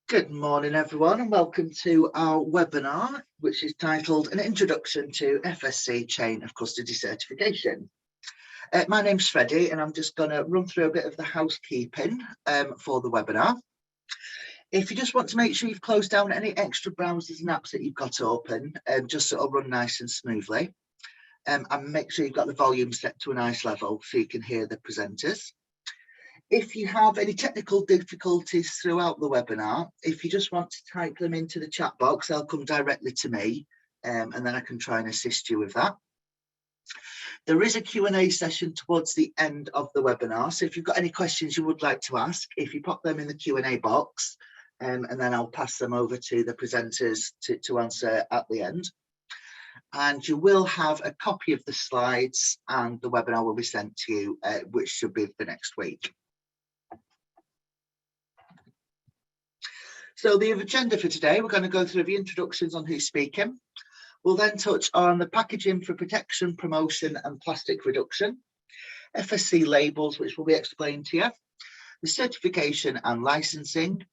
Good morning, everyone, and welcome to our webinar, which is titled An Introduction to FSC Chain of Custody Certification. My name's Freddie, and I'm just going to run through a bit of the housekeeping for the webinar. If you just want to make sure you've closed down any extra browsers and apps that you've got open, just so it'll run nice and smoothly, and make sure you've got the volume set to a nice level so you can hear the presenters. If you have any technical difficulties throughout the webinar, if you just want to type them into the chat box, they'll come directly to me, and then I can try and assist you with that. There is a Q&A session towards the end of the webinar, so if you've got any questions you would like to ask, if you pop them in the Q&A box, and then I'll pass them over to the presenters to answer at the end. And you will have a copy of the slides, and the webinar will be sent to you, which should be for next week. So the agenda for today, we're going to go through the introductions on who's speaking. We'll then touch on the packaging for protection, promotion and plastic reduction, FSC labels, which will be explained to you, the certification and licensing,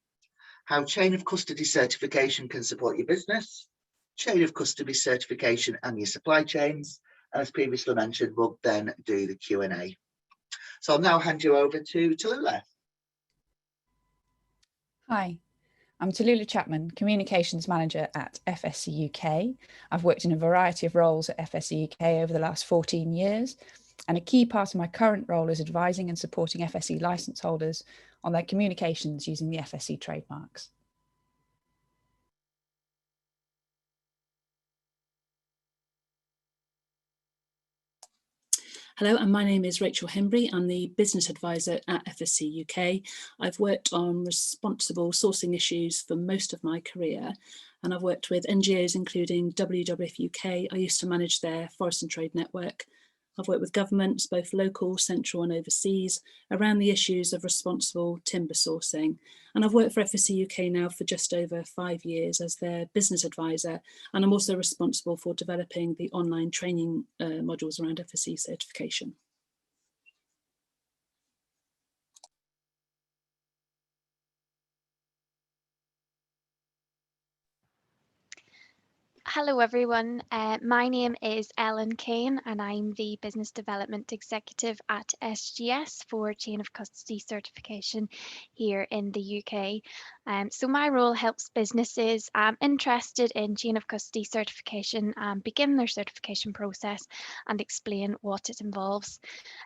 how chain of custody certification can support your business, chain of custody certification and your supply chains, and as previously mentioned, we'll then do the Q&A. So I'll now hand you over to Tallulah. Hi. I'm Tallulah Chapman, Communications Manager at FSC UK. I've worked in a variety of roles at FSC UK over the last 14 years, and a key part of my current role is advising and supporting FSC licence holders on their communications using the FSC trademarks. Hello, and my name is Rachel Hembry. I'm the Business Advisor at FSC UK. I've worked on responsible sourcing issues for most of my career, and I've worked with NGOs including WWF UK. I used to manage their Forest and Trade Network. I've worked with governments, both local, central and overseas, around the issues of responsible timber sourcing. And I've worked for FSC UK now for just over 5 years as their business advisor. And I'm also responsible for developing the online training modules around FSC certification. Hello everyone, my name is Ellen Kane and I'm the Business Development Executive at SGS for Chain of Custody Certification here in the UK. So my role helps businesses interested in Chain of Custody Certification begin their certification process and explain what it involves.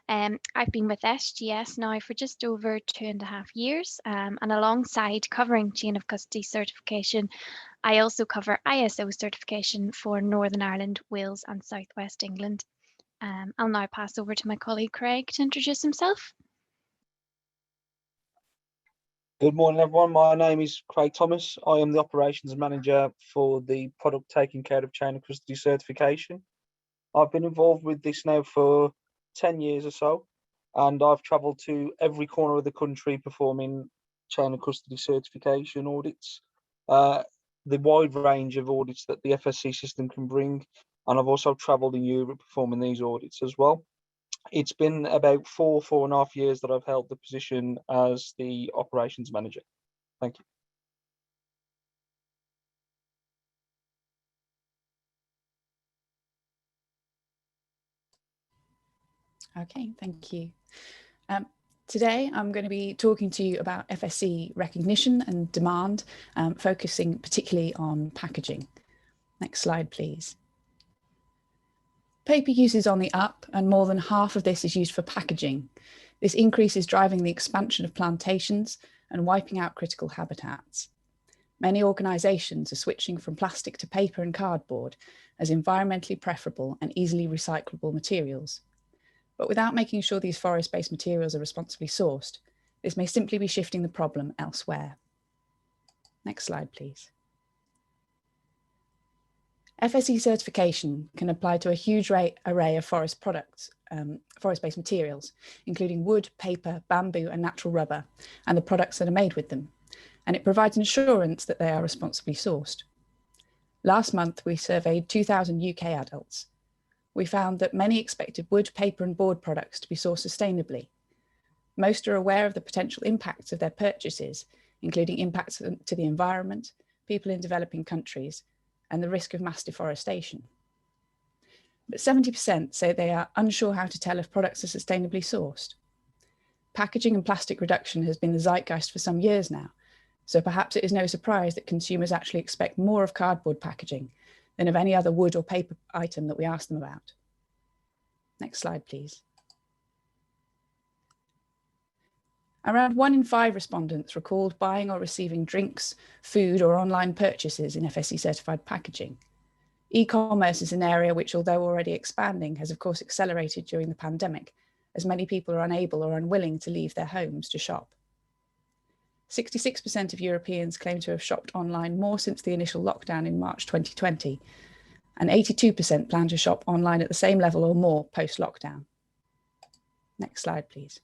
I've been with SGS now for just over 2.5 years, and alongside covering Chain of Custody Certification, I also cover ISO certification for Northern Ireland, Wales and South West England. I'll now pass over to my colleague Craig to introduce himself. Good morning everyone, my name is Craig Thomas. I am the Operations Manager for the product taking care of Chain of Custody Certification. I've been involved with this now for 10 years or so, and I've travelled to every corner of the country performing Chain of Custody Certification audits. The wide range of audits that the FSC system can bring, and I've also travelled in Europe performing these audits as well. It's been about 4.5 years that I've held the position as the Operations Manager. Thank you. Okay, thank you. Today, I'm going to be talking to you about FSC recognition and demand, focusing particularly on packaging. Next slide, please. Paper use is on the up, and more than half of this is used for packaging. This increase is driving the expansion of plantations and wiping out critical habitats. Many organisations are switching from plastic to paper and cardboard as environmentally preferable and easily recyclable materials. But without making sure these forest-based materials are responsibly sourced, this may simply be shifting the problem elsewhere. Next slide, please. FSC certification can apply to a huge array of forest products, forest-based materials, including wood, paper, bamboo and natural rubber, and the products that are made with them. And it provides an assurance that they are responsibly sourced. Last month, we surveyed 2,000 UK adults. We found that many expected wood, paper and board products to be sourced sustainably. Most are aware of the potential impacts of their purchases, including impacts to the environment, people in developing countries, and the risk of mass deforestation. But 70% say they are unsure how to tell if products are sustainably sourced. Packaging and plastic reduction has been the zeitgeist for some years now, so perhaps it is no surprise that consumers actually expect more of cardboard packaging than of any other wood or paper item that we ask them about. Next slide, please. Around 1 in 5 respondents recalled buying or receiving drinks, food, or online purchases in FSC certified packaging. E-commerce is an area which, although already expanding, has of course accelerated during the pandemic, as many people are unable or unwilling to leave their homes to shop. 66% of Europeans claim to have shopped online more since the initial lockdown in March 2020, and 82% plan to shop online at the same level or more post-lockdown. Next slide, please.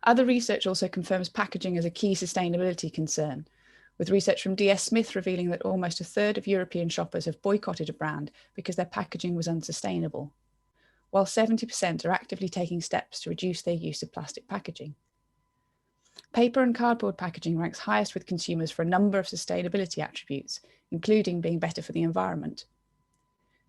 Other research also confirms packaging as a key sustainability concern, with research from DS Smith revealing that almost a third of European shoppers have boycotted a brand because their packaging was unsustainable, while 70% are actively taking steps to reduce their use of plastic packaging. Paper and cardboard packaging ranks highest with consumers for a number of sustainability attributes, including being better for the environment.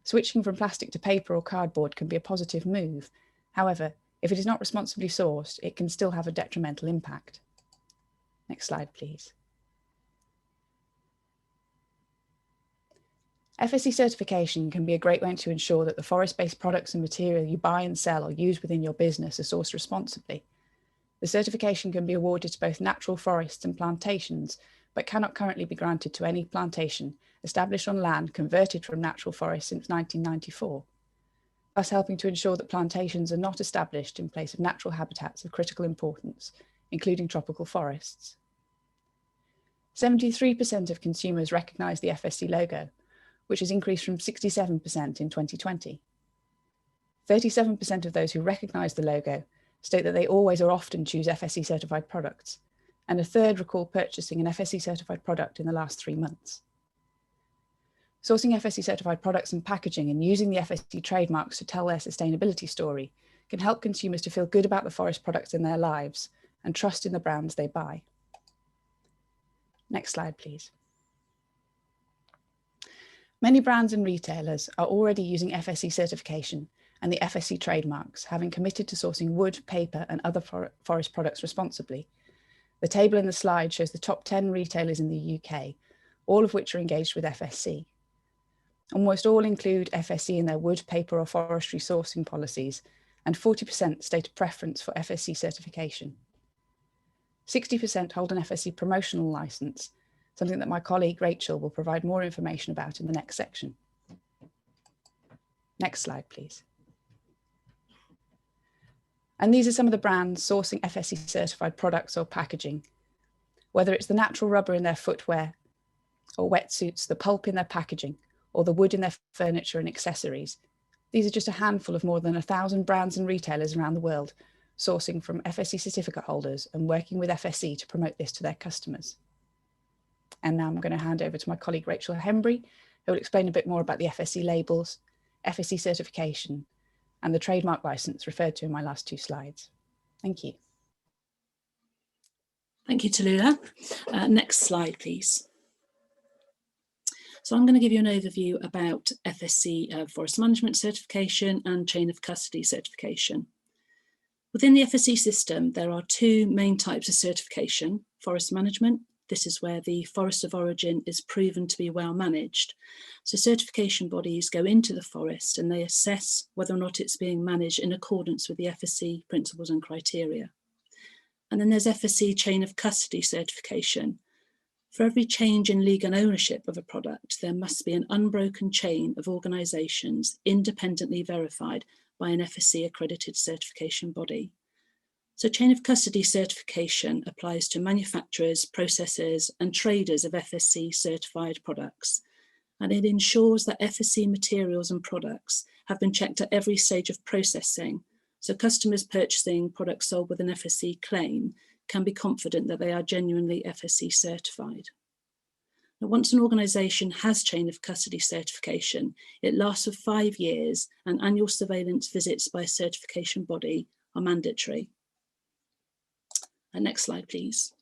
Switching from plastic to paper or cardboard can be a positive move. However, if it is not responsibly sourced, it can still have a detrimental impact. Next slide, please. FSC certification can be a great way to ensure that the forest-based products and material you buy and sell or use within your business are sourced responsibly. The certification can be awarded to both natural forests and plantations, but cannot currently be granted to any plantation established on land converted from natural forests since 1994, thus helping to ensure that plantations are not established in place of natural habitats of critical importance, including tropical forests. 73% of consumers recognise the FSC logo, which has increased from 67% in 2020. 37% of those who recognise the logo state that they always or often choose FSC certified products, and a third recall purchasing an FSC certified product in the last 3 months. Sourcing FSC certified products and packaging and using the FSC trademarks to tell their sustainability story can help consumers to feel good about the forest products in their lives and trust in the brands they buy. Next slide, please. Many brands and retailers are already using FSC certification and the FSC trademarks, having committed to sourcing wood, paper, and other forest products responsibly. The table in the slide shows the top 10 retailers in the UK, all of which are engaged with FSC. Almost all include FSC in their wood, paper, or forestry sourcing policies, and 40% state a preference for FSC certification. 60% hold an FSC promotional license, something that my colleague Rachel will provide more information about in the next section. Next slide, please. And these are some of the brands sourcing FSC certified products or packaging. Whether it's the natural rubber in their footwear or wetsuits, the pulp in their packaging, or the wood in their furniture and accessories, these are just a handful of more than 1,000 brands and retailers around the world sourcing from FSC certificate holders and working with FSC to promote this to their customers. And now I'm going to hand over to my colleague Rachel Hembry, who will explain a bit more about the FSC labels, FSC certification, and the trademark license referred to in my last 2 slides. Thank you. Thank you, Tallulah. Next slide, please. So I'm going to give you an overview about FSC Forest Management Certification and Chain of Custody Certification. Within the FSC system, there are 2 main types of certification: forest management. This is where the forest of origin is proven to be well managed. So certification bodies go into the forest and they assess whether or not it's being managed in accordance with the FSC principles and criteria. And then there's FSC Chain of Custody Certification. For every change in legal ownership of a product, there must be an unbroken chain of organisations independently verified by an FSC accredited certification body. So chain of custody certification applies to manufacturers, processors, and traders of FSC certified products. And it ensures that FSC materials and products have been checked at every stage of processing. So customers purchasing products sold with an FSC claim can be confident that they are genuinely FSC certified. Now, once an organisation has chain of custody certification, it lasts for 5 years, and annual surveillance visits by a certification body are mandatory. Next slide, please.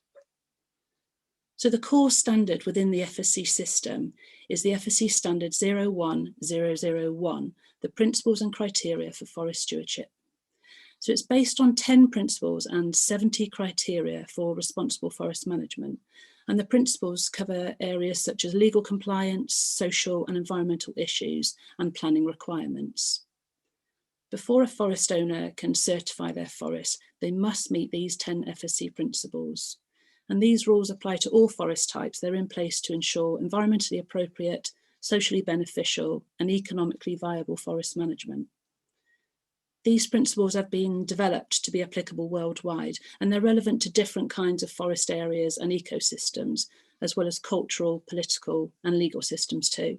So the core standard within the FSC system is the FSC standard 01001, the principles and criteria for forest stewardship. So it's based on 10 principles and 70 criteria for responsible forest management. And the principles cover areas such as legal compliance, social and environmental issues, and planning requirements. Before a forest owner can certify their forest, they must meet these 10 FSC principles. And these rules apply to all forest types. They're in place to ensure environmentally appropriate, socially beneficial, and economically viable forest management. These principles have been developed to be applicable worldwide, and they're relevant to different kinds of forest areas and ecosystems, as well as cultural, political, and legal systems too.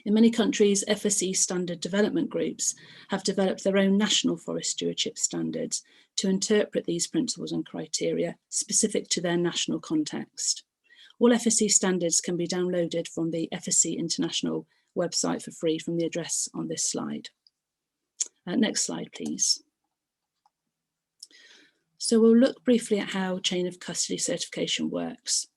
In many countries, FSC standard development groups have developed their own national forest stewardship standards to interpret these principles and criteria specific to their national context. All FSC standards can be downloaded from the FSC International website for free from the address on this slide. Next slide, please. So we'll look briefly at how chain of custody certification works.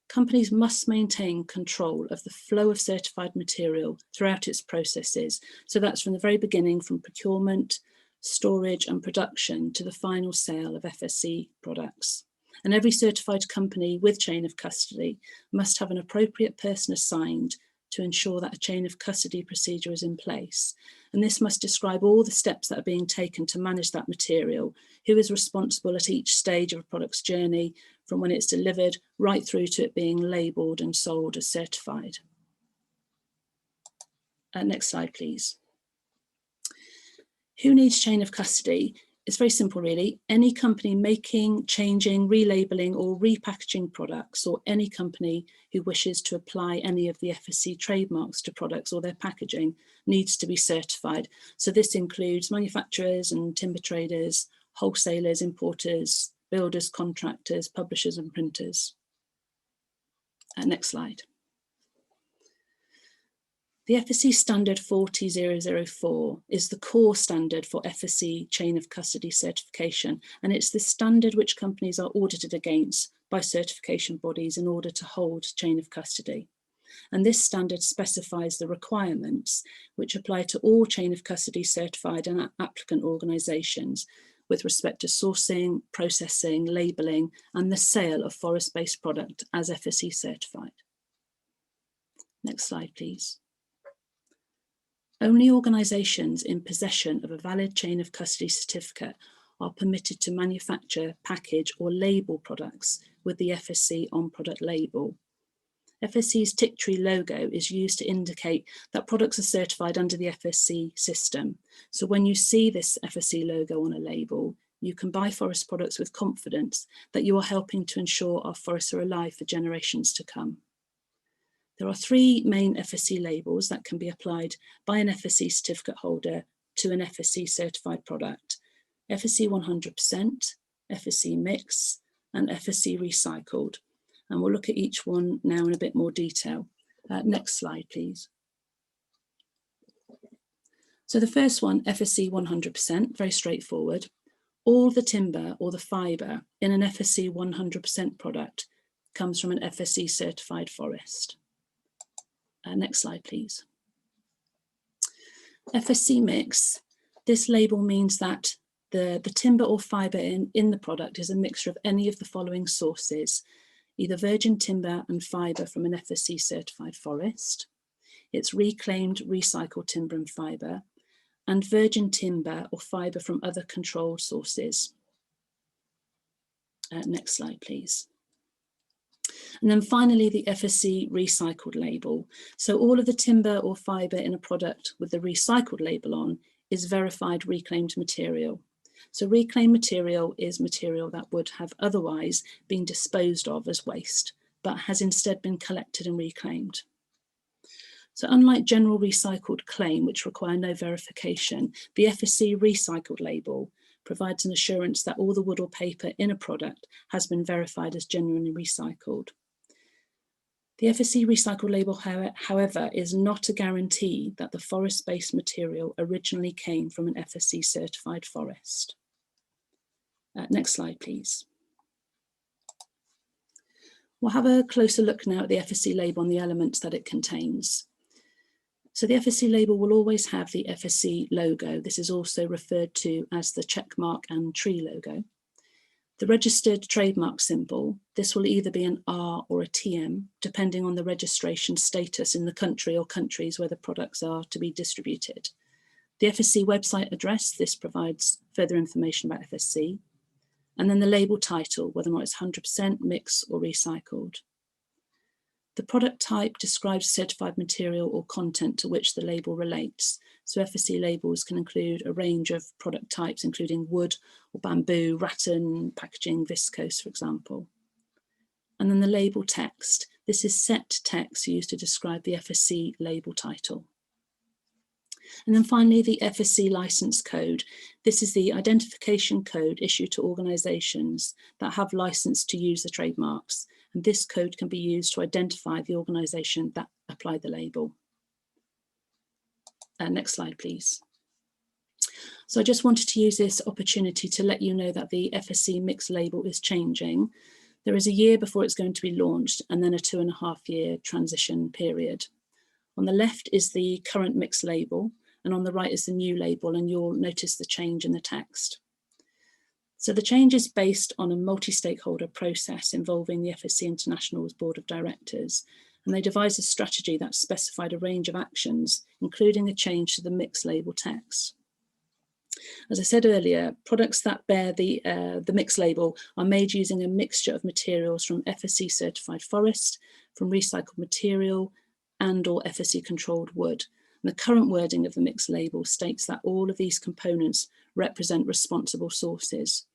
Companies must maintain control of the flow of certified material throughout its processes. So that's from the very beginning, from procurement, storage and production to the final sale of FSC products. And every certified company with chain of custody must have an appropriate person assigned to ensure that a chain of custody procedure is in place. And this must describe all the steps that are being taken to manage that material, who is responsible at each stage of a product's journey, from when it's delivered right through to it being labelled and sold as certified. Next slide, please. Who needs chain of custody? It's very simple, really. Any company making, changing, relabelling or repackaging products, or any company who wishes to apply any of the FSC trademarks to products or their packaging, needs to be certified. So this includes manufacturers and timber traders, wholesalers, importers, builders, contractors, publishers and printers. Next slide. The FSC standard 40004 is the core standard for FSC chain of custody certification, and it's the standard which companies are audited against by certification bodies in order to hold chain of custody. And this standard specifies the requirements which apply to all chain of custody certified and applicant organisations with respect to sourcing, processing, labelling and the sale of forest-based product as FSC certified. Next slide, please. Only organisations in possession of a valid chain of custody certificate are permitted to manufacture, package or label products with the FSC on product label. FSC's tick tree logo is used to indicate that products are certified under the FSC system. So when you see this FSC logo on a label, you can buy forest products with confidence that you are helping to ensure our forests are alive for generations to come. There are three main FSC labels that can be applied by an FSC certificate holder to an FSC certified product: FSC 100%, FSC Mix, and FSC Recycled. And we'll look at each one now in a bit more detail. Next slide, please. So the first one, FSC 100%, very straightforward. All the timber or the fibre in an FSC 100% product comes from an FSC certified forest. Next slide, please. FSC Mix, this label means that the timber or fibre in the product is a mixture of any of the following sources: either virgin timber and fibre from an FSC certified forest, it's reclaimed recycled timber and fibre, and virgin timber or fibre from other controlled sources. Next slide, please. And then finally, the FSC recycled label. So all of the timber or fibre in a product with the recycled label on is verified reclaimed material. So reclaimed material is material that would have otherwise been disposed of as waste, but has instead been collected and reclaimed. So unlike general recycled claim, which require no verification, the FSC recycled label provides an assurance that all the wood or paper in a product has been verified as genuinely recycled. The FSC recycled label, however, is not a guarantee that the forest-based material originally came from an FSC certified forest. Next slide, please. We'll have a closer look now at the FSC label and the elements that it contains. So the FSC label will always have the FSC logo. This is also referred to as the checkmark and tree logo. The registered trademark symbol, this will either be an R or a TM, depending on the registration status in the country or countries where the products are to be distributed. The FSC website address, this provides further information about FSC. And then the label title, whether or not it's 100% mix or recycled. The product type describes certified material or content to which the label relates. So FSC labels can include a range of product types, including wood or bamboo, rattan, packaging, viscose, for example. And then the label text. This is set text used to describe the FSC label title. And then finally, the FSC license code. This is the identification code issued to organisations that have license to use the trademarks. And this code can be used to identify the organisation that applied the label. Next slide, please. So I just wanted to use this opportunity to let you know that the FSC mix label is changing. There is a year before it's going to be launched and then a 2.5-year transition period. On the left is the current mix label, and on the right is the new label, and you'll notice the change in the text. So the change is based on a multi-stakeholder process involving the FSC International's Board of Directors, and they devised a strategy that specified a range of actions, including a change to the mix label text. As I said earlier, products that bear the mix label are made using a mixture of materials from FSC certified forest, from recycled material, and or FSC controlled wood. And the current wording of the mix label states that all of these components represent responsible sources.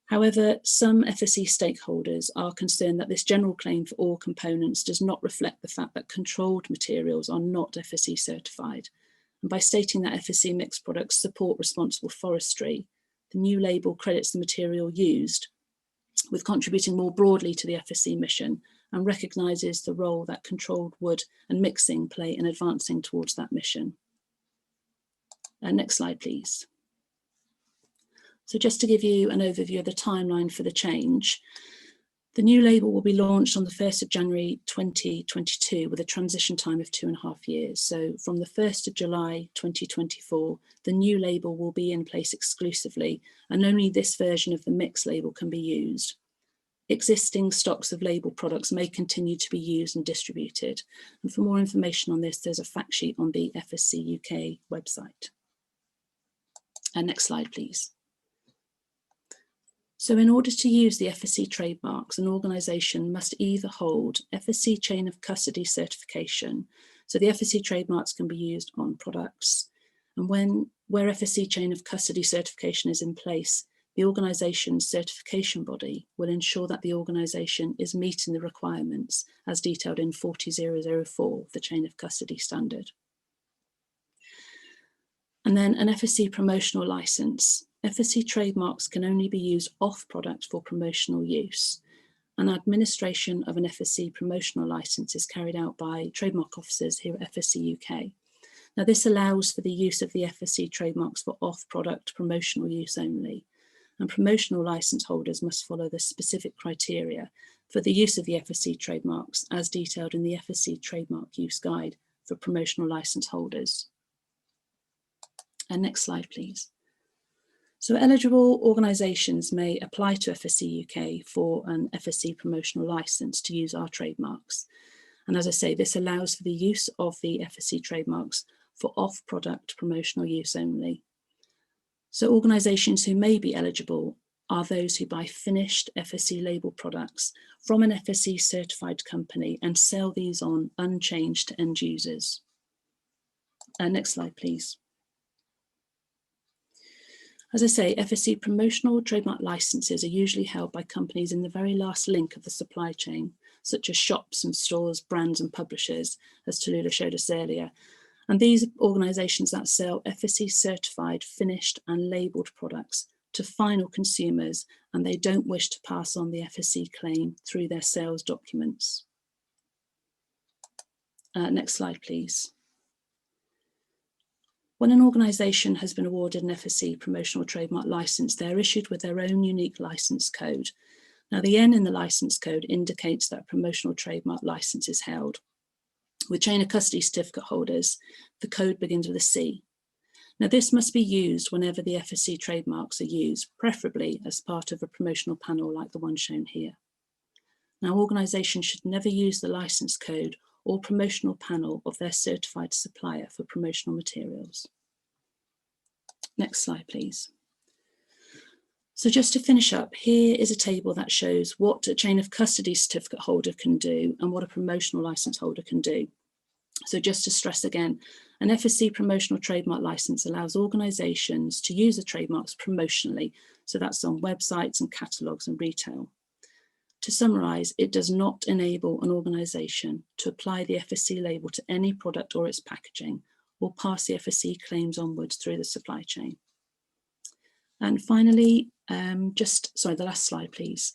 However, some FSC stakeholders are concerned that this general claim for all components does not reflect the fact that controlled materials are not FSC certified. And by stating that FSC mixed products support responsible forestry, the new label credits the material used with contributing more broadly to the FSC mission and recognises the role that controlled wood and mixing play in advancing towards that mission. Next slide, please. So just to give you an overview of the timeline for the change, the new label will be launched on the 1st of January 2022 with a transition time of 2.5 years. So from the 1st of July 2024, the new label will be in place exclusively, and only this version of the mix label can be used. Existing stocks of label products may continue to be used and distributed. And for more information on this, there's a fact sheet on the FSC UK website. Next slide, please. So in order to use the FSC trademarks, an organisation must either hold FSC chain of custody certification, so the FSC trademarks can be used on products, and where FSC chain of custody certification is in place, the organisation's certification body will ensure that the organisation is meeting the requirements as detailed in 40004, the chain of custody standard. And then an FSC promotional licence. FSC trademarks can only be used off product for promotional use. And administration of an FSC promotional licence is carried out by trademark officers here at FSC UK. Now this allows for the use of the FSC trademarks for off-product promotional use only. And promotional licence holders must follow the specific criteria for the use of the FSC trademarks as detailed in the FSC Trademark Use Guide for promotional licence holders. And next slide, please. So eligible organisations may apply to FSC UK for an FSC promotional licence to use our trademarks. And as I say, this allows for the use of the FSC trademarks for off-product promotional use only. So organisations who may be eligible are those who buy finished FSC label products from an FSC certified company and sell these on unchanged to end users. Next slide, please. As I say, FSC promotional trademark licenses are usually held by companies in the very last link of the supply chain, such as shops and stores, brands and publishers, as Tallulah showed us earlier. And these organisations that sell FSC certified, finished and labelled products to final consumers, and they don't wish to pass on the FSC claim through their sales documents. Next slide, please. When an organisation has been awarded an FSC promotional trademark licence, they're issued with their own unique licence code. Now, the N in the licence code indicates that promotional trademark licence is held. With chain of custody certificate holders, the code begins with a C. Now, this must be used whenever the FSC trademarks are used, preferably as part of a promotional panel like the one shown here. Now, organisations should never use the licence code or promotional panel of their certified supplier for promotional materials. Next slide, please. So just to finish up, here is a table that shows what a chain of custody certificate holder can do and what a promotional licence holder can do. So just to stress again, an FSC promotional trademark licence allows organisations to use the trademarks promotionally. So that's on websites and catalogues and retail. To summarise, it does not enable an organisation to apply the FSC label to any product or its packaging, or pass the FSC claims onwards through the supply chain. And finally, the last slide, please.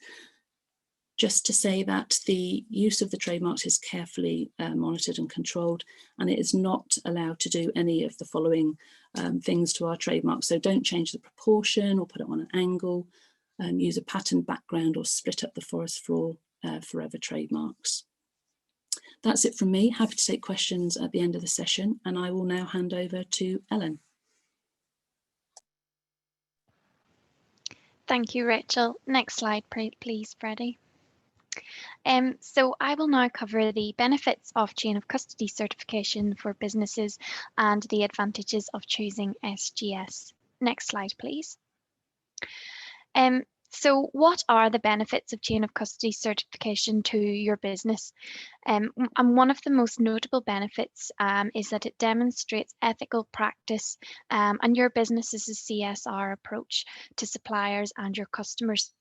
Just to say that the use of the trademarks is carefully monitored and controlled, and it is not allowed to do any of the following things to our trademarks. So don't change the proportion or put it on an angle, use a patterned background or split up the forest floor forever trademarks. That's it from me. Happy to take questions at the end of the session, and I will now hand over to Ellen. Thank you, Rachel. Next slide, please, Freddie. So I will now cover the benefits of chain of custody certification for businesses and the advantages of choosing SGS. Next slide, please. So what are the benefits of chain of custody certification to your business? And one of the most notable benefits is that it demonstrates ethical practice and your business's CSR approach to suppliers and your customers.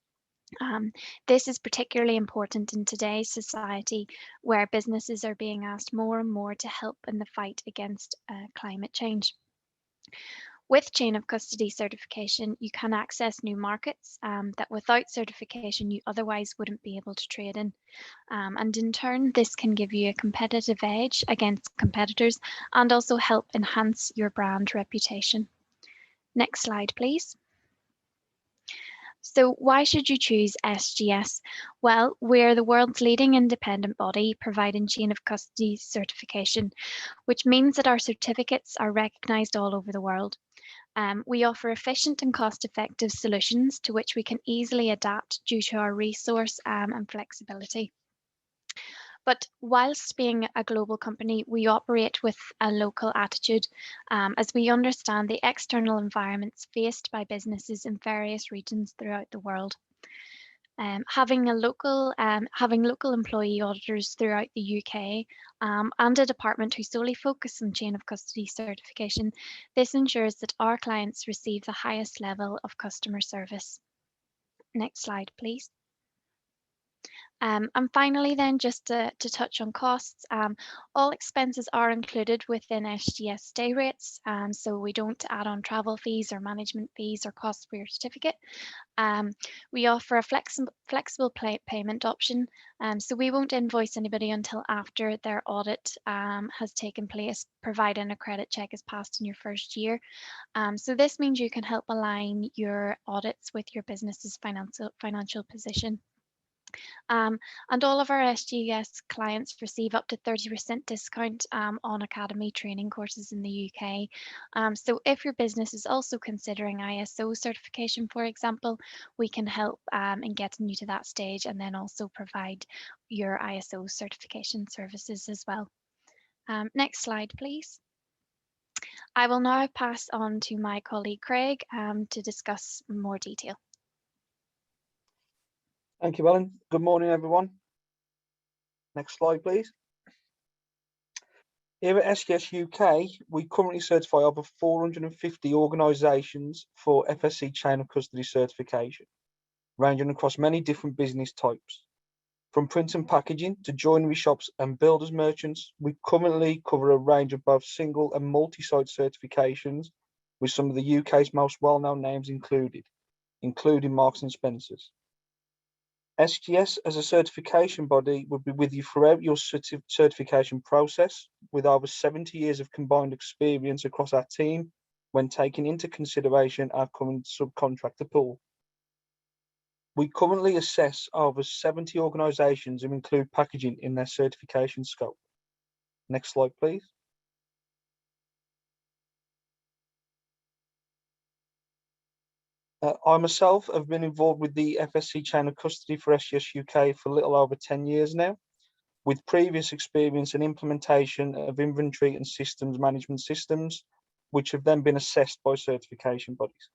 This is particularly important in today's society, where businesses are being asked more and more to help in the fight against climate change. With chain of custody certification, you can access new markets that without certification you otherwise wouldn't be able to trade in. And in turn, this can give you a competitive edge against competitors and also help enhance your brand reputation. Next slide, please. So why should you choose SGS? Well, we're the world's leading independent body providing chain of custody certification, which means that our certificates are recognised all over the world. We offer efficient and cost-effective solutions to which we can easily adapt due to our resource and flexibility. But whilst being a global company, we operate with a local attitude as we understand the external environments faced by businesses in various regions throughout the world. Having local employee auditors throughout the UK and a department who solely focus on chain of custody certification, this ensures that our clients receive the highest level of customer service. Next slide, please. And finally then, just to touch on costs, all expenses are included within SGS day rates, so we don't add on travel fees or management fees or costs for your certificate. We offer a flexible payment option, so we won't invoice anybody until after their audit has taken place, providing a credit check is passed in your first year. So this means you can help align your audits with your business's financial position. And all of our SGS clients receive up to 30% discount on academy training courses in the UK. So if your business is also considering ISO certification, for example, we can help in getting you to that stage and then also provide your ISO certification services as well. Next slide, please. I will now pass on to my colleague Craig to discuss more detail. Thank you, Ellen. Good morning, everyone. Next slide, please. Here at SGS UK, we currently certify over 450 organisations for FSC chain of custody certification, ranging across many different business types. From print and packaging to joinery shops and builders merchants, we currently cover a range of both single and multi-site certifications, with some of the UK's most well-known names including Marks and Spencer's. SGS as a certification body will be with you throughout your certification process, with over 70 years of combined experience across our team when taking into consideration our current subcontractor pool. We currently assess over 70 organisations who include packaging in their certification scope. Next slide, please. I myself have been involved with the FSC chain of custody for SGS UK for a little over 10 years now, with previous experience and implementation of inventory and systems management systems, which have then been assessed by certification bodies.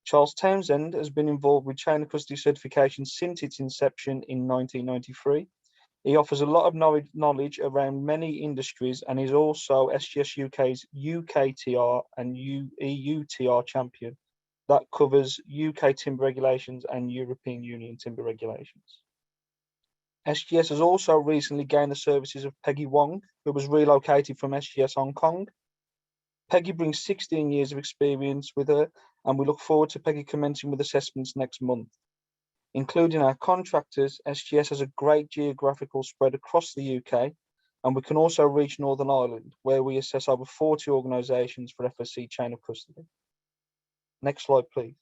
Charles Townsend has been involved with chain of custody certification since its inception in 1993. He offers a lot of knowledge around many industries and is also SGS UK's UKTR and EUTR champion. That covers UK timber regulations and European Union timber regulations. SGS has also recently gained the services of Peggy Wong, who was relocated from SGS Hong Kong. Peggy brings 16 years of experience with her, and we look forward to Peggy commencing with assessments next month. Including our contractors, SGS has a great geographical spread across the UK, and we can also reach Northern Ireland, where we assess over 40 organisations for FSC chain of custody. Next slide, please.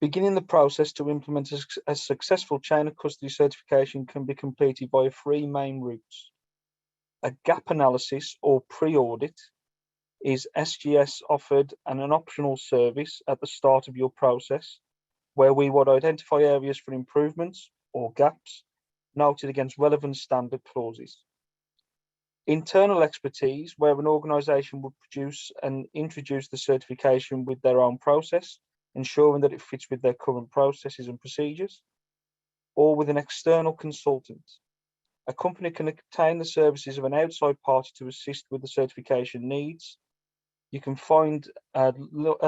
Beginning the process to implement a successful chain of custody certification can be completed via three main routes. A gap analysis or pre-audit is SGS offered an optional service at the start of your process, where we would identify areas for improvements or gaps noted against relevant standard clauses. Internal expertise, where an organisation would produce and introduce the certification with their own process, ensuring that it fits with their current processes and procedures, or with an external consultant. A company can obtain the services of an outside party to assist with the certification needs. You can find a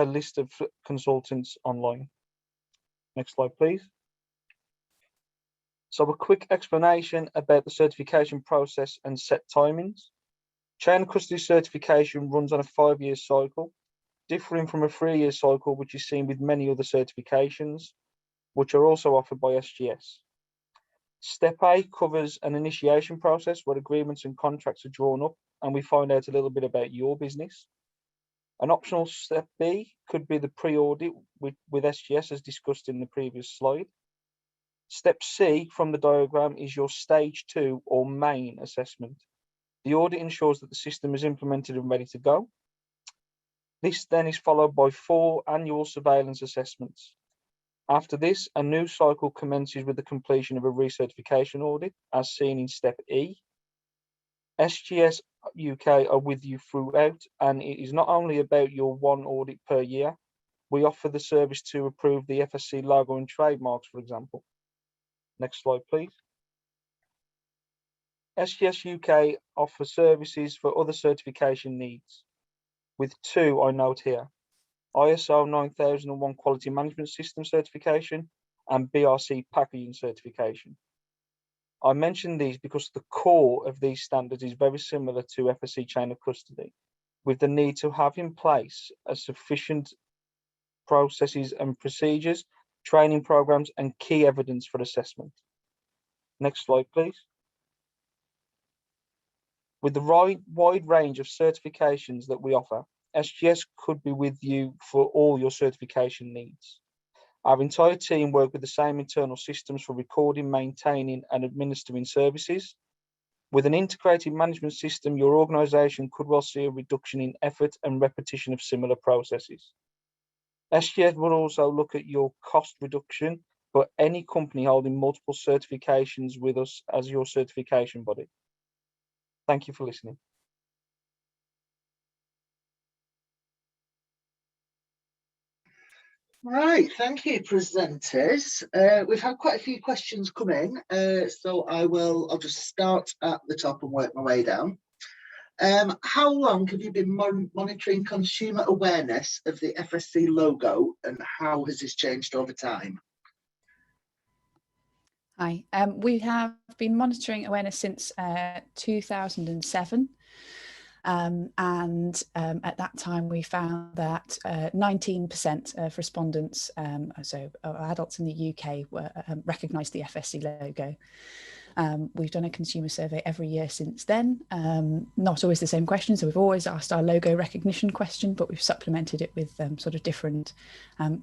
list of consultants online. Next slide, please. So a quick explanation about the certification process and set timings. Chain of custody certification runs on a 5-year cycle, differing from a 3-year cycle, which is seen with many other certifications, which are also offered by SGS. Step A covers an initiation process where agreements and contracts are drawn up, and we find out a little bit about your business. An optional step B could be the pre-audit with SGS, as discussed in the previous slide. Step C from the diagram is your stage 2 or main assessment. The audit ensures that the system is implemented and ready to go. This then is followed by 4 annual surveillance assessments. After this, a new cycle commences with the completion of a recertification audit, as seen in step E. SGS UK are with you throughout, and it is not only about your 1 audit per year. We offer the service to approve the FSC logo and trademarks, for example. Next slide, please. SGS UK offer services for other certification needs, with 2 I note here: ISO 9001 Quality Management System certification and BRC Packaging certification. I mention these because the core of these standards is very similar to FSC chain of custody, with the need to have in place a sufficient processes and procedures, training programs, and key evidence for assessment. Next slide, please. With the wide range of certifications that we offer, SGS could be with you for all your certification needs. Our entire team work with the same internal systems for recording, maintaining, and administering services. With an integrated management system, your organisation could well see a reduction in effort and repetition of similar processes. SGS will also look at your cost reduction for any company holding multiple certifications with us as your certification body. Thank you for listening. Right, thank you, presenters. We've had quite a few questions come in, so I'll just start at the top and work my way down. How long have you been monitoring consumer awareness of the FSC logo, and how has this changed over time? Hi, we have been monitoring awareness since 2007. At that time, we found that 19% of respondents, so adults in the UK, were recognised the FSC logo. We've done a consumer survey every year since then, not always the same question. So we've always asked our logo recognition question, but we've supplemented it with sort of different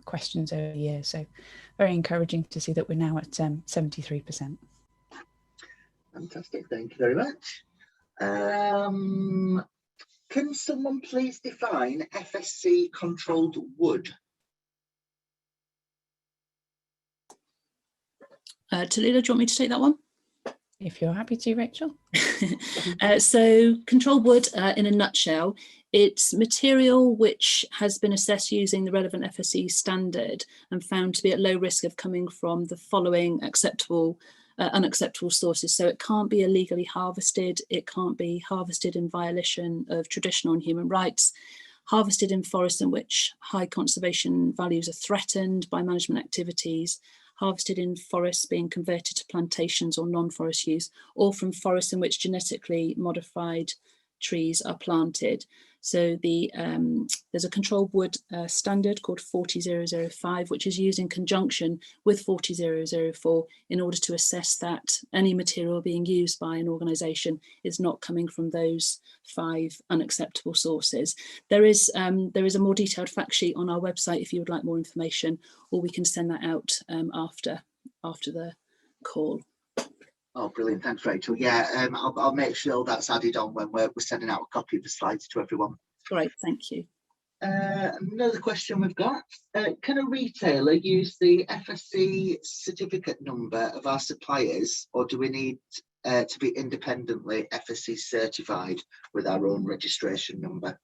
questions over the years. So very encouraging to see that we're now at 73%. Fantastic, thank you very much. Can someone please define FSC controlled wood? Tallulah, do you want me to take that one? If you're happy to, Rachel. So controlled wood, in a nutshell, it's material which has been assessed using the relevant FSC standard and found to be at low risk of coming from the following unacceptable sources. So it can't be illegally harvested, it can't be harvested in violation of traditional and human rights, harvested in forests in which high conservation values are threatened by management activities, harvested in forests being converted to plantations or non-forest use, or from forests in which genetically modified trees are planted. So there's a controlled wood standard called 40005, which is used in conjunction with 40004 in order to assess that any material being used by an organisation is not coming from those 5 unacceptable sources. There is a more detailed fact sheet on our website if you would like more information, or we can send that out after the call. Oh, brilliant. Thanks, Rachel. Yeah, I'll make sure that's added on when we're sending out a copy of the slides to everyone. Great, thank you. Another question we've got. Can a retailer use the FSC certificate number of our suppliers, or do we need to be independently FSC certified with our own registration number?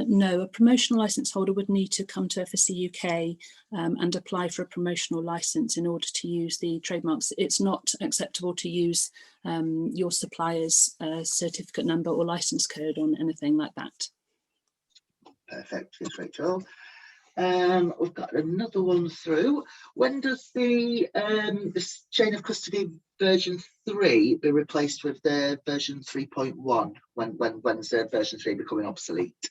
No, a promotional licence holder would need to come to FSC UK and apply for a promotional licence in order to use the trademarks. It's not acceptable to use your supplier's certificate number or licence code on anything like that. Perfect, yes, Rachel. We've got another one through. When does the chain of custody version 3 be replaced with the version 3.1? When's version 3 becoming obsolete?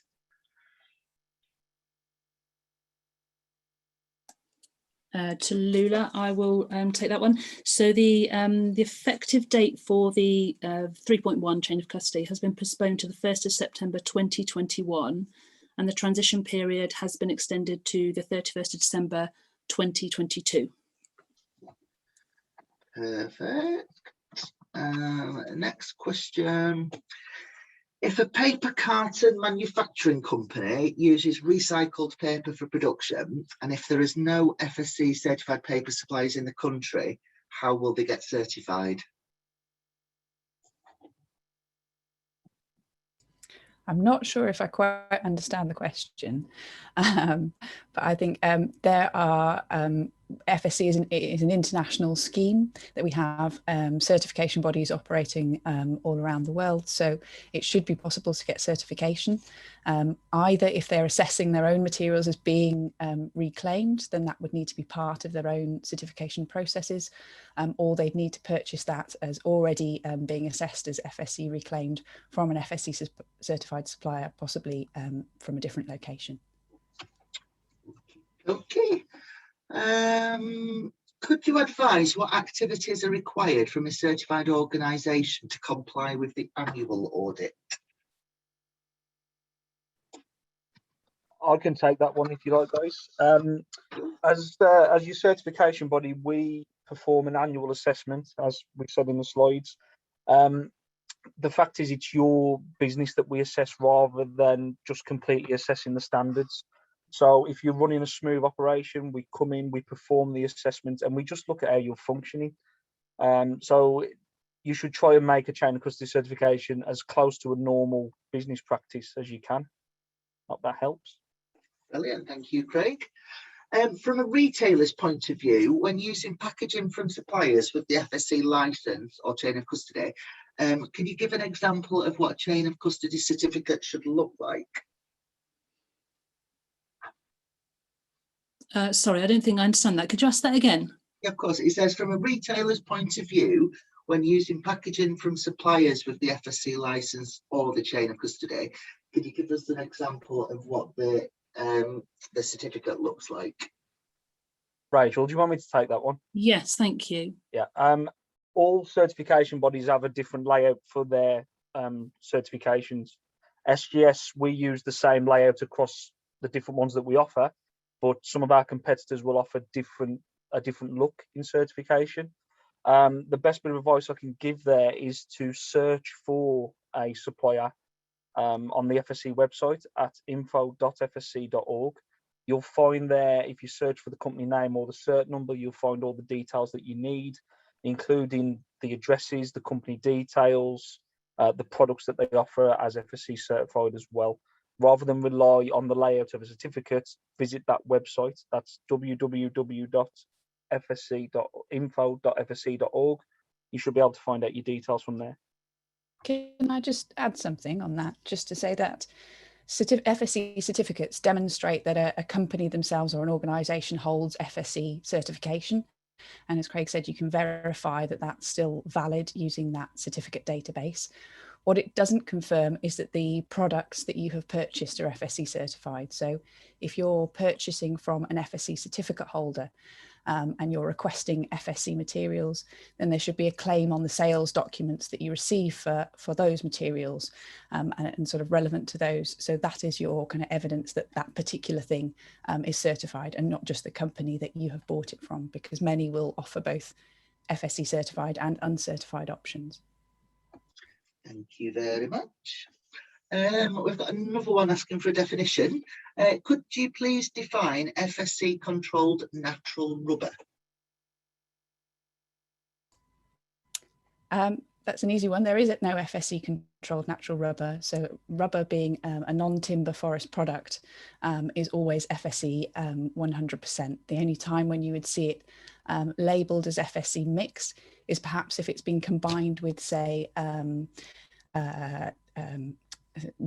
Tallulah, I will take that one. So the effective date for the 3.1 chain of custody has been postponed to the 1st of September 2021, and the transition period has been extended to the 31st of December 2022. Perfect. Next question. If a paper carton manufacturing company uses recycled paper for production, and if there is no FSC certified paper suppliers in the country, how will they get certified? I'm not sure if I quite understand the question, but I think there are FSC is an international scheme that we have certification bodies operating all around the world. So it should be possible to get certification. Either if they're assessing their own materials as being reclaimed, then that would need to be part of their own certification processes, or they'd need to purchase that as already being assessed as FSC reclaimed from an FSC certified supplier, possibly from a different location. Okay. Could you advise what activities are required from a certified organisation to comply with the annual audit? I can take that one if you like, guys. As your certification body, we perform an annual assessment, as we said in the slides. The fact is, it's your business that we assess rather than just completely assessing the standards. So if you're running a smooth operation, we come in, we perform the assessment, and we just look at how you're functioning. So you should try and make a chain of custody certification as close to a normal business practice as you can. Hope that helps. Brilliant, thank you, Craig. From a retailer's point of view, when using packaging from suppliers with the FSC licence or chain of custody, can you give an example of what a chain of custody certificate should look like? Sorry, I don't think I understand that. Could you ask that again? Yeah, of course. It says, from a retailer's point of view, when using packaging from suppliers with the FSC license or the chain of custody. Could you give us an example of what the certificate looks like? Rachel, do you want me to take that one? Yes, thank you. Yeah. All certification bodies have a different layout for their certifications. SGS, we use the same layout across the different ones that we offer, but some of our competitors will offer a different look in certification. The best bit of advice I can give there is to search for a supplier on the FSC website at info.fsc.org. You'll find there, if you search for the company name or the cert number, you'll find all the details that you need, including the addresses, the company details, the products that they offer as FSC certified as well. Rather than rely on the layout of a certificate, visit that website. That's www.info.fsc.org. You should be able to find out your details from there. Can I just add something on that, just to say that FSC certificates demonstrate that a company themselves or an organisation holds FSC certification. And as Craig said, you can verify that that's still valid using that certificate database. What it doesn't confirm is that the products that you have purchased are FSC certified. So if you're purchasing from an FSC certificate holder and you're requesting FSC materials, then there should be a claim on the sales documents that you receive for those materials and sort of relevant to those. So that is your kind of evidence that that particular thing is certified, and not just the company that you have bought it from, because many will offer both FSC certified and uncertified options. Thank you very much. We've got another one asking for a definition. Could you please define FSC controlled natural rubber? That's an easy one. There is no FSC controlled natural rubber. So rubber, being a non-timber forest product, is always FSC 100%. The only time when you would see it labelled as FSC mix is perhaps if it's been combined with, say,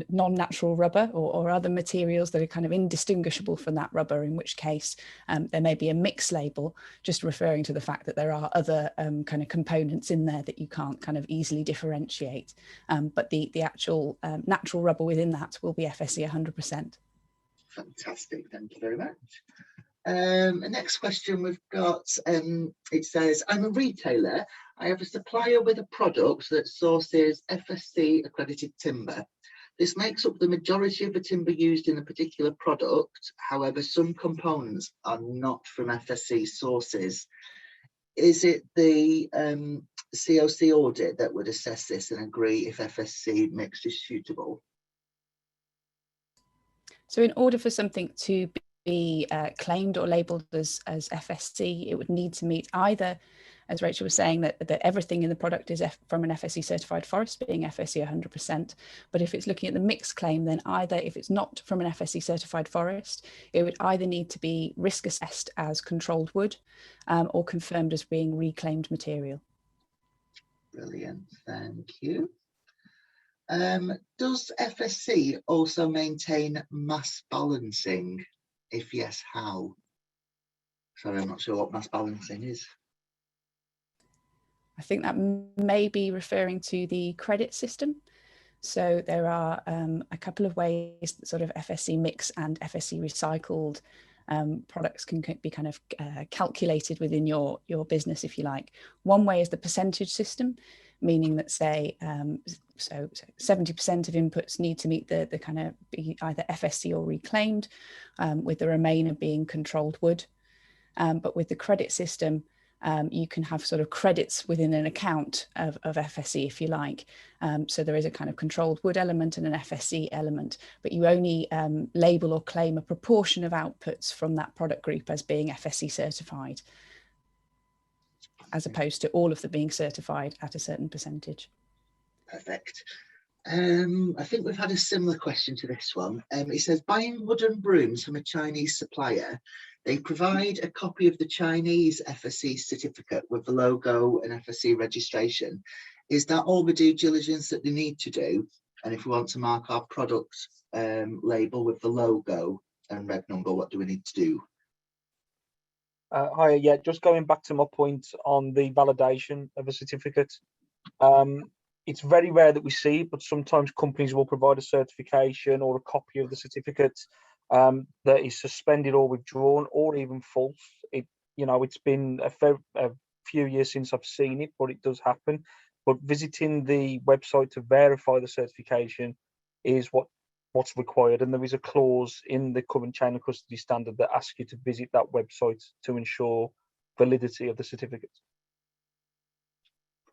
non-natural rubber or other materials that are kind of indistinguishable from that rubber, in which case there may be a mix label, just referring to the fact that there are other kind of components in there that you can't kind of easily differentiate. But the actual natural rubber within that will be FSC 100%. Fantastic, thank you very much. The next question we've got, it says, I'm a retailer. I have a supplier with a product that sources FSC accredited timber. This makes up the majority of the timber used in a particular product. However, some components are not from FSC sources. Is it the COC audit that would assess this and agree if FSC mix is suitable? So in order for something to be claimed or labelled as FSC, it would need to meet either, as Rachel was saying, that everything in the product is from an FSC certified forest, being FSC 100%. But if it's looking at the mixed claim, then either, if it's not from an FSC certified forest, it would either need to be risk assessed as controlled wood or confirmed as being reclaimed material. Brilliant, thank you. Does FSC also maintain mass balancing? If yes, how? Sorry, I'm not sure what mass balancing is. I think that may be referring to the credit system. So there are a couple of ways that sort of FSC mix and FSC recycled products can be kind of calculated within your business, if you like. One way is the percentage system, meaning that, say, so 70% of inputs need to meet the kind of be either FSC or reclaimed, with the remainder being controlled wood. But with the credit system, you can have sort of credits within an account of FSC, if you like. So there is a kind of controlled wood element and an FSC element, but you only label or claim a proportion of outputs from that product group as being FSC certified, as opposed to all of them being certified at a certain percentage. Perfect. I think we've had a similar question to this one. It says, buying wooden brooms from a Chinese supplier, they provide a copy of the Chinese FSC certificate with the logo and FSC registration. Is that all the due diligence that they need to do? And if we want to mark our product label with the logo and reg number, what do we need to do? Hi, yeah, just going back to my point on the validation of a certificate. It's very rare that we see it, but sometimes companies will provide a certification or a copy of the certificate that is suspended or withdrawn or even false. It's been a few years since I've seen it, but it does happen. But visiting the website to verify the certification is what's required, and there is a clause in the current chain of custody standard that asks you to visit that website to ensure validity of the certificate.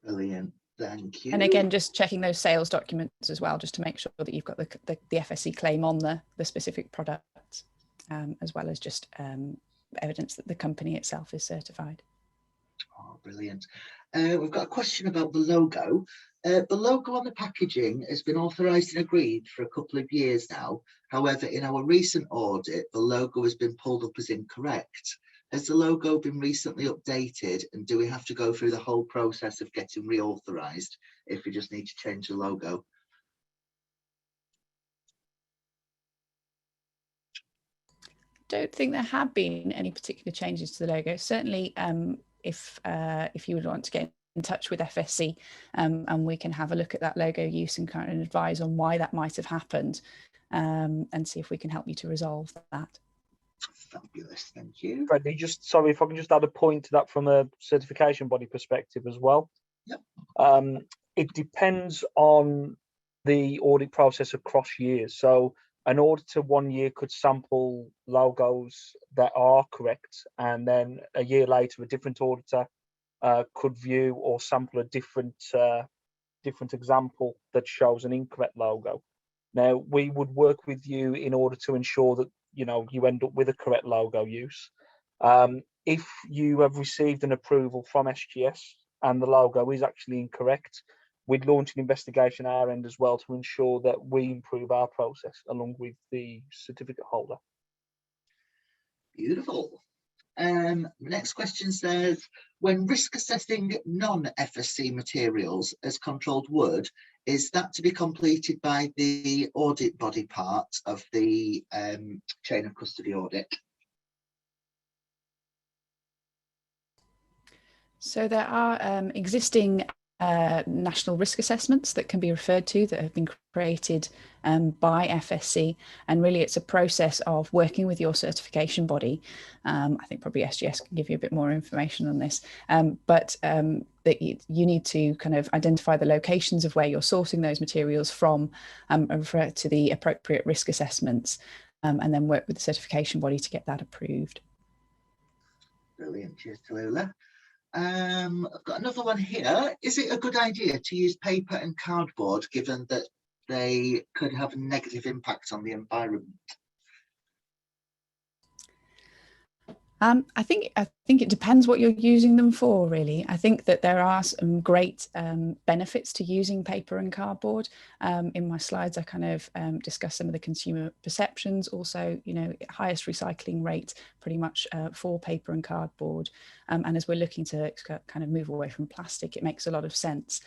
Brilliant, thank you. And again, just checking those sales documents as well, just to make sure that you've got the FSC claim on the specific product, as well as just evidence that the company itself is certified. Oh, brilliant. We've got a question about the logo. The logo on the packaging has been authorised and agreed for a couple of years now. However, in our recent audit, the logo has been pulled up as incorrect. Has the logo been recently updated, and do we have to go through the whole process of getting reauthorised if we just need to change the logo? Don't think there have been any particular changes to the logo. Certainly, if you would want to get in touch with FSC, and we can have a look at that logo use and kind of advise on why that might have happened, and see if we can help you to resolve that. Fabulous, thank you. Freddie, sorry if I can just add a point to that from a certification body perspective as well. Yep. It depends on the audit process across years. So an auditor 1 year could sample logos that are correct, and then a year later a different auditor could view or sample a different example that shows an incorrect logo. Now, we would work with you in order to ensure that you end up with a correct logo use. If you have received an approval from SGS and the logo is actually incorrect, we'd launch an investigation at our end as well to ensure that we improve our process along with the certificate holder. Beautiful. The next question says, when risk assessing non-FSC materials as controlled wood, is that to be completed by the audit body part of the chain of custody audit? So there are existing national risk assessments that can be referred to that have been created by FSC, and really it's a process of working with your certification body. I think probably SGS can give you a bit more information on this, but that you need to kind of identify the locations of where you're sourcing those materials from, and refer to the appropriate risk assessments, and then work with the certification body to get that approved. Brilliant, cheers Tallulah. I've got another one here. Is it a good idea to use paper and cardboard, given that they could have a negative impact on the environment? I think it depends what you're using them for, really. I think that there are some great benefits to using paper and cardboard. In my slides, I kind of discuss some of the consumer perceptions. Also, highest recycling rate pretty much for paper and cardboard. And as we're looking to kind of move away from plastic, it makes a lot of sense.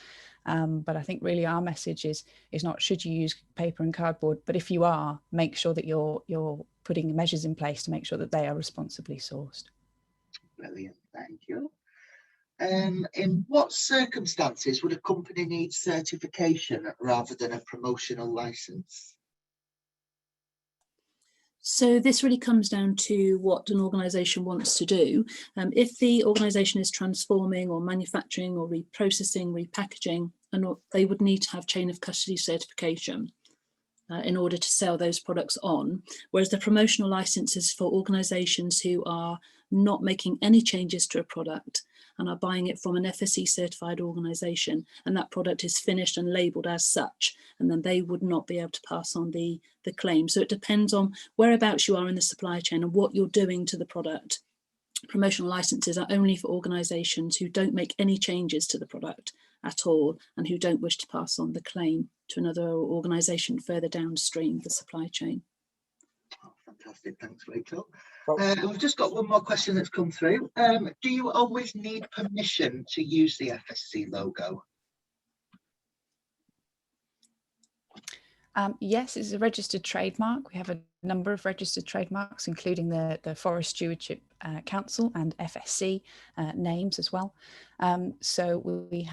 But I think really our message is not should you use paper and cardboard, but if you are, make sure that you're putting measures in place to make sure that they are responsibly sourced. Brilliant, thank you. In what circumstances would a company need certification rather than a promotional license? So this really comes down to what an organisation wants to do. If the organisation is transforming or manufacturing or reprocessing, repackaging, and they would need to have chain of custody certification in order to sell those products on, whereas the promotional licence is for organisations who are not making any changes to a product and are buying it from an FSC certified organisation, and that product is finished and labelled as such, and then they would not be able to pass on the claim. So it depends on whereabouts you are in the supply chain and what you're doing to the product. Promotional licences are only for organisations who don't make any changes to the product at all and who don't wish to pass on the claim to another organisation further downstream the supply chain. Oh, fantastic, thanks Rachel. We've just got one more question that's come through. Do you always need permission to use the FSC logo? Yes, it's a registered trademark. We have a number of registered trademarks, including the Forest Stewardship Council and FSC names as well. So we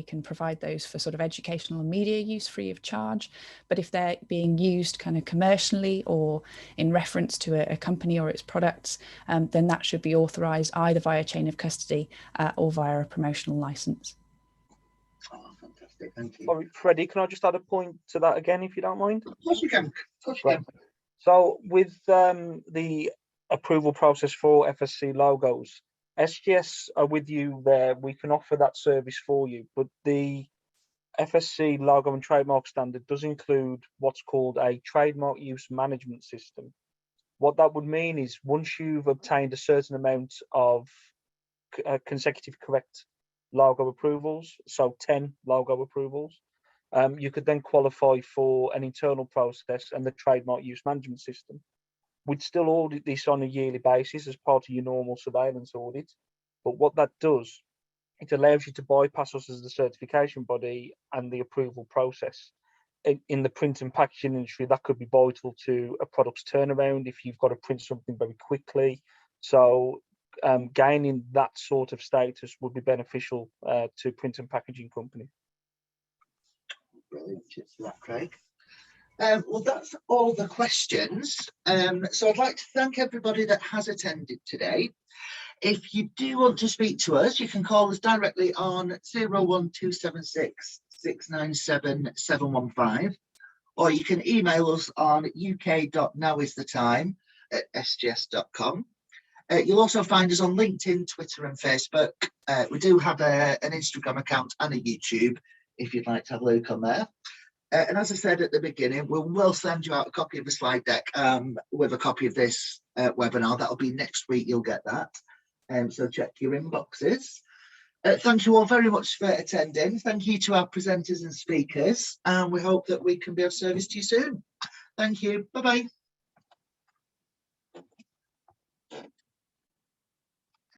can provide those for sort of educational and media use free of charge. But if they're being used kind of commercially or in reference to a company or its products, then that should be authorised either via chain of custody or via a promotional licence. Oh, fantastic, thank you. Sorry, Freddie, can I just add a point to that again, if you don't mind? Of course you can. Of course you Right. can. So with the approval process for FSC logos, SGS are with you there. We can offer that service for you, but the FSC logo and trademark standard does include what's called a trademark use management system. What that would mean is once you've obtained a certain amount of consecutive correct logo approvals, so 10 logo approvals, you could then qualify for an internal process and the trademark use management system. We'd still audit this on a yearly basis as part of your normal surveillance audit. But what that does, it allows you to bypass us as the certification body and the approval process. In the print and packaging industry, that could be vital to a product's turnaround if you've got to print something very quickly. So gaining that sort of status would be beneficial to print and packaging companies. Brilliant, cheers for that, Craig. Well, that's all the questions. So I'd like to thank everybody that has attended today. If you do want to speak to us, you can call us directly on 01276 697 715, or you can email us on uk.nowisthetime@sgs.com. You'll also find us on LinkedIn, Twitter and Facebook. We do have an Instagram account and a YouTube if you'd like to have a look on there. And as I said at the beginning, we will send you out a copy of the slide deck with a copy of this webinar. That'll be next week, you'll get that. So check your inboxes. Thank you all very much for attending. Thank you to our presenters and speakers, and we hope that we can be of service to you soon. Thank you. Bye-bye.